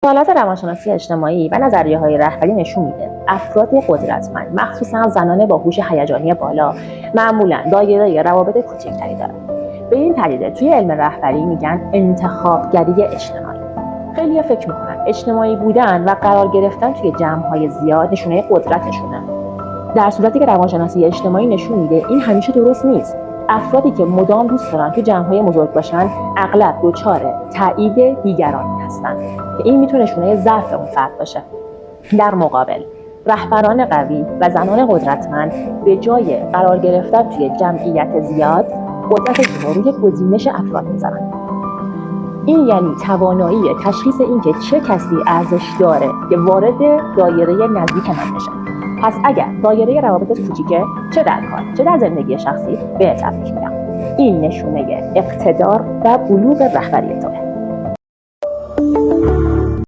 مطالعات روانشناسی اجتماعی و نظریه‌های رهبری نشون میده افراد قدرتمند، مخصوصا زنان با هوش هیجانی بالا، معمولاً دایره روابط کوچکتری دارن. به این پدیده توی علم رهبری میگن انتخابگری اجتماعی. خیلی‌ها فکر میکنن اجتماعی بودن و قرار گرفتن توی جمع‌های زیاد نشونه قدرتشونه. در صورتی که روانشناسی اجتماعی نشون میده این همیشه درست نیست. افرادی که مدام دوست دارن توی جمع‌های بزرگ باشن اغلب دچار تایید دیگران هستن که این میتونه نشونه ضعف اون فرد باشه. در مقابل رهبران قوی و زنان قدرتمند به جای قرار گرفتن توی جمعیت زیاد قدرتشون رو روی گزینش افراد میذارن. این یعنی توانایی تشخیص اینکه چه کسی ارزش داره که وارد دایره نزدیک من بشه. پس اگر دایره روابطت کوچیکه، چه در کار چه در زندگی شخصی، به تبریک میگم. این نشونه اقتدار و بلوغ رهبری تو.